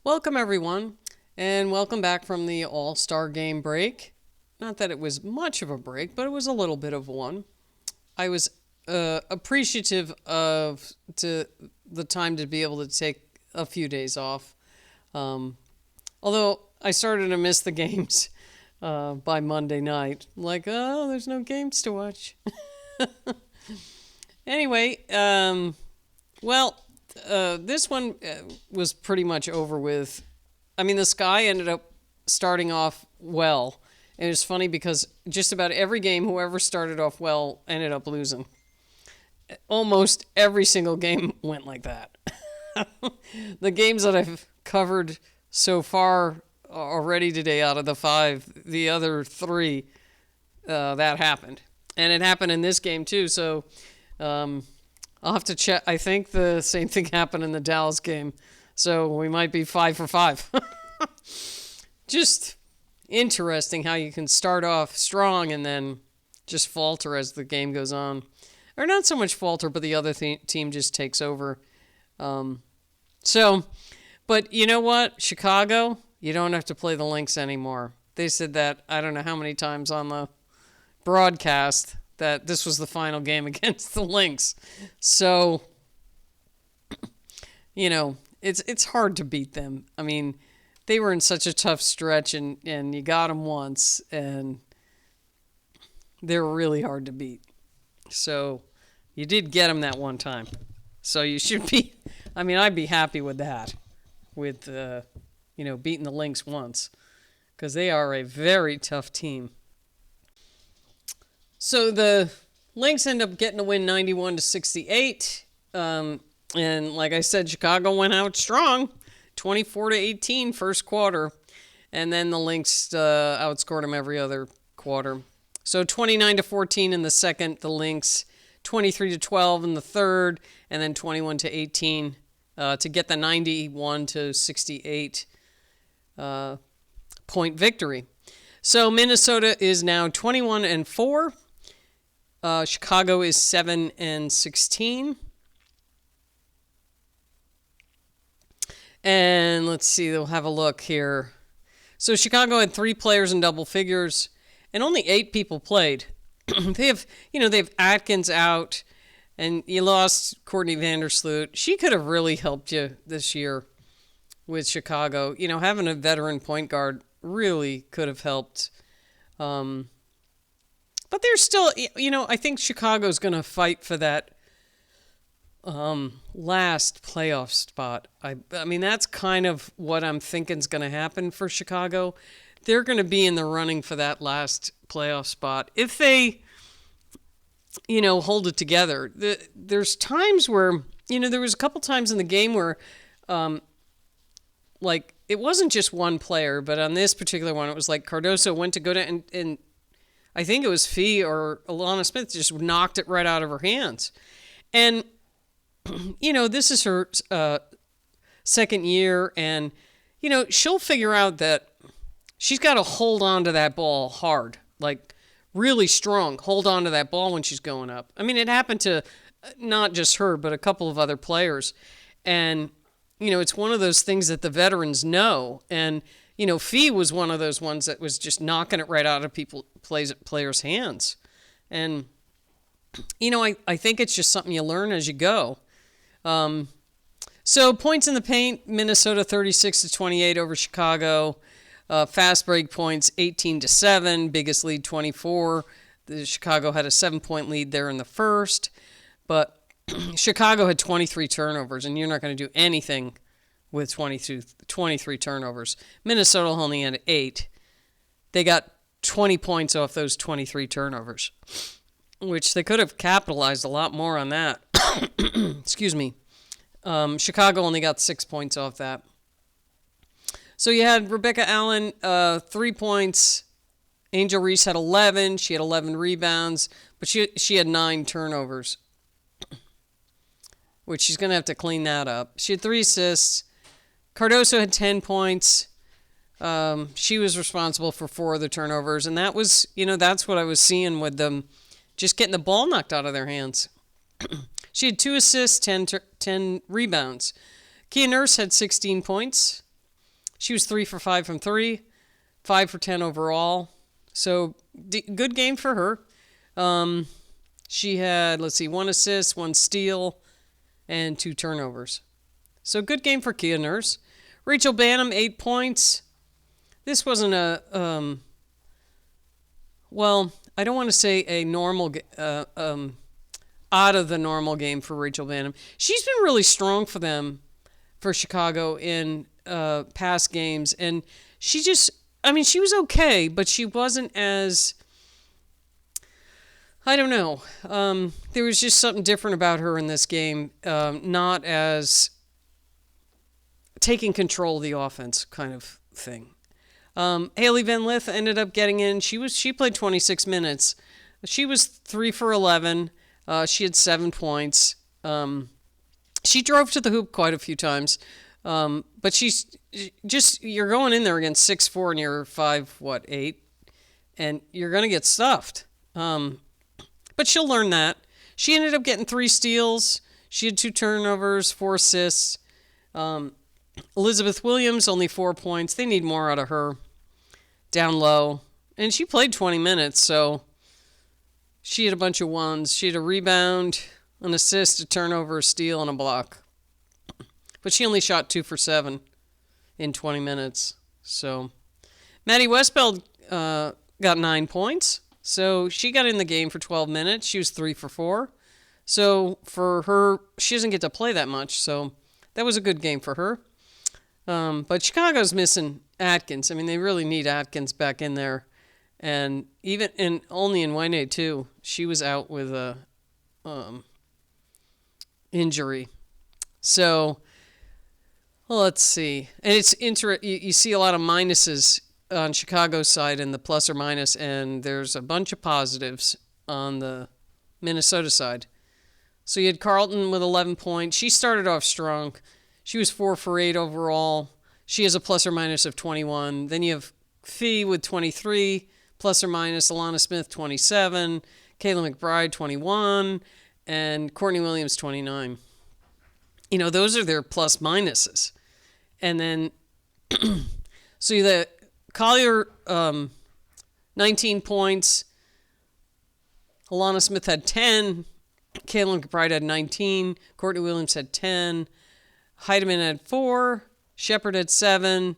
Welcome, everyone, and welcome back from the All-Star Game break. Not that it was much of a break, but it was a little bit of one. I was appreciative of the time to be able to take a few days off. Although I started to miss the games by Monday night. Like, oh, there's no games to watch. Anyway, this one was pretty much over with. I mean, the Sky ended up starting off well. And it was funny because just about every game, whoever started off well ended up losing. Almost every single game went like that. The games that I've covered so far already today out of the 5, the other 3, that happened. And it happened in this game too, so I'll have to check. I think the same thing happened in the Dallas game, so we might be 5 for 5. Just interesting how you can start off strong and then just falter as the game goes on. Or not so much falter, but the other team just takes over. But you know what? Chicago, you don't have to play the Lynx anymore. They said that, I don't know how many times on the broadcast, that this was the final game against the Lynx. So, it's hard to beat them. I mean, they were in such a tough stretch, and you got them once, and they're really hard to beat. So, you did get them that one time. So you should be, I'd be happy with that, with, beating the Lynx once, because they are a very tough team. So the Lynx end up getting a win 91-68. And like I said, Chicago went out strong, 24-18 first quarter. And then the Lynx outscored them every other quarter. So 29-14 in the second, the Lynx 23-12 in the third, and then 21-18 to get the 91-68 point victory. So Minnesota is now 21-4. Chicago is 7-16. And let's see, they'll have a look here. So Chicago had 3 players in double figures, and only 8 people played. they have Atkins out, and you lost Courtney Vandersloot. She could have really helped you this year with Chicago. Having a veteran point guard really could have helped. But they're still, I think Chicago's going to fight for that last playoff spot. I mean, that's kind of what I'm thinking is going to happen for Chicago. They're going to be in the running for that last playoff spot. If they, hold it together. There's times where, there was a couple times in the game where, it wasn't just one player, but on this particular one, it was like Cardoso went to go to, and I think it was Phee or Alana Smith just knocked it right out of her hands. And, this is her second year, and, she'll figure out that she's got to hold on to that ball hard, like really strong, hold on to that ball when she's going up. I mean, it happened to not just her, but a couple of other players. And, it's one of those things that the veterans know. And, Phee was one of those ones that was just knocking it right out of players' hands. And, I think it's just something you learn as you go. So points in the paint, Minnesota 36-28 over Chicago. Fast break points 18-7, biggest lead 24. The Chicago had a 7-point lead there in the first, but Chicago had 23 turnovers, and you're not going to do anything with 23 turnovers. Minnesota only had 8. They got 20 points off those 23 turnovers, which they could have capitalized a lot more on that. Excuse me. Chicago only got 6 points off that. So you had Rebecca Allen, 3 points. Angel Reese had 11. She had 11 rebounds, but she had 9 turnovers, which she's going to have to clean that up. She had 3 assists. Cardoso had 10 points. She was responsible for 4 of the turnovers, and that was, that's what I was seeing with them, just getting the ball knocked out of their hands. She had 2 assists, 10 rebounds. Kia Nurse had 16 points. She was 3 for 5 from three, 5 for 10 overall. So good game for her. She had, let's see, 1 assist, 1 steal, and 2 turnovers. So good game for Kia Nurse. Rachel Banham, 8 points. This wasn't a, well, I don't want to say a normal, out of the normal game for Rachel Banham. She's been really strong for them, for Chicago, in past games. And she just, I mean, she was okay, but she wasn't as, I don't know. There was just something different about her in this game. Not as taking control of the offense kind of thing. Haley Van Lith ended up getting in. She played 26 minutes. She was 3 for 11. She had 7 points. She drove to the hoop quite a few times. But she's just, you're going in there against 6'4" and you're 5'8", and you're going to get stuffed. But she'll learn that. She ended up getting 3 steals. She had 2 turnovers, 4 assists. Elizabeth Williams, only 4 points. They need more out of her down low. And she played 20 minutes, so she had a bunch of ones. She had a rebound, an assist, a turnover, a steal, and a block. But she only shot 2 for 7 in 20 minutes. So Maddie Westbeld got 9 points. So she got in the game for 12 minutes. She was 3 for 4. So for her, she doesn't get to play that much. So that was a good game for her. But Chicago's missing Atkins. I mean, they really need Atkins back in there. And even only in Wayne too, she was out with a injury. So well, let's see. And it's you see a lot of minuses on Chicago's side in the plus or minus, and there's a bunch of positives on the Minnesota side. So you had Carlton with 11 points. She started off strong. She was 4 for 8 overall. She has a plus or minus of 21. Then you have Phee with 23, plus or minus. Alana Smith, 27. Kayla McBride, 21. And Courtney Williams, 29. You know, those are their plus minuses. And then, so the Collier, 19 points. Alana Smith had 10. Kayla McBride had 19. Courtney Williams had 10. Heidemann had 4. Shepard had 7.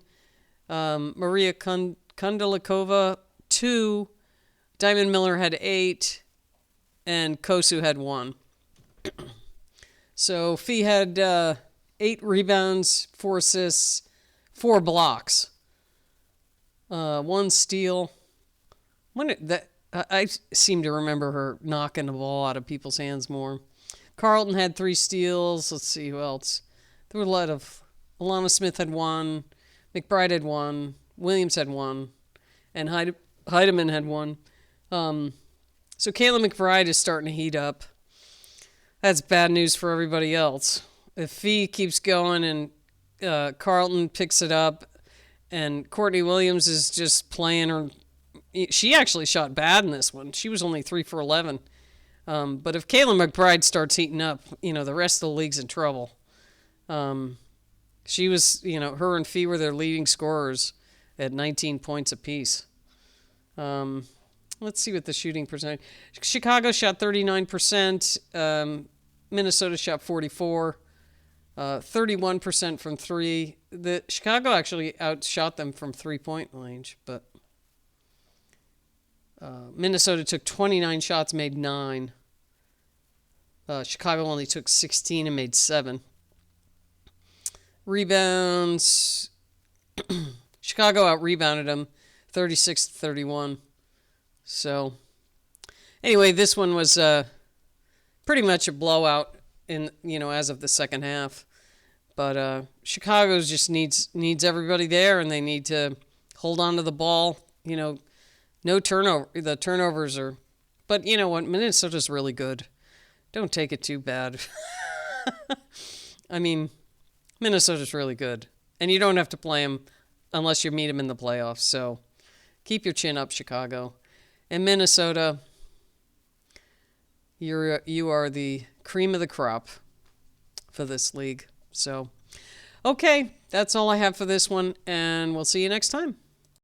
Maria Kundalikova, 2. Diamond Miller had 8. And Kosu had 1. So Phee had 8 rebounds, 4 assists, 4 blocks, 1 steal. I seem to remember her knocking the ball out of people's hands more. Carlton had 3 steals. Let's see who else. There were a lot of. Alana Smith had 1. McBride had 1. Williams had 1. And Heidemann had 1. So Kayla McBride is starting to heat up. That's bad news for everybody else. If Phee keeps going and Carlton picks it up and Courtney Williams is just playing her. She actually shot bad in this one. She was only 3 for 11. But if Kayla McBride starts heating up, you know, the rest of the league's in trouble. She was, you know, her and Phee were their leading scorers at 19 points apiece. Let's see what the shooting percentage. Chicago shot 39%. Minnesota shot 44%. 31% from 3. The Chicago actually outshot them from 3-point range, but Minnesota took 29 shots, made 9. Chicago only took 16 and made 7. Rebounds. Chicago out-rebounded them 36-31. So, anyway, this one was pretty much a blowout as of the second half. But Chicago just needs everybody there, and they need to hold on to the ball. You know, no turnover. The turnovers are, but you know what? Minnesota's really good. Don't take it too bad. I mean, Minnesota's really good, and you don't have to play them unless you meet them in the playoffs. So keep your chin up, Chicago. And Minnesota, you are the cream of the crop for this league. So, okay, That's all I have for this one, and we'll see you next time.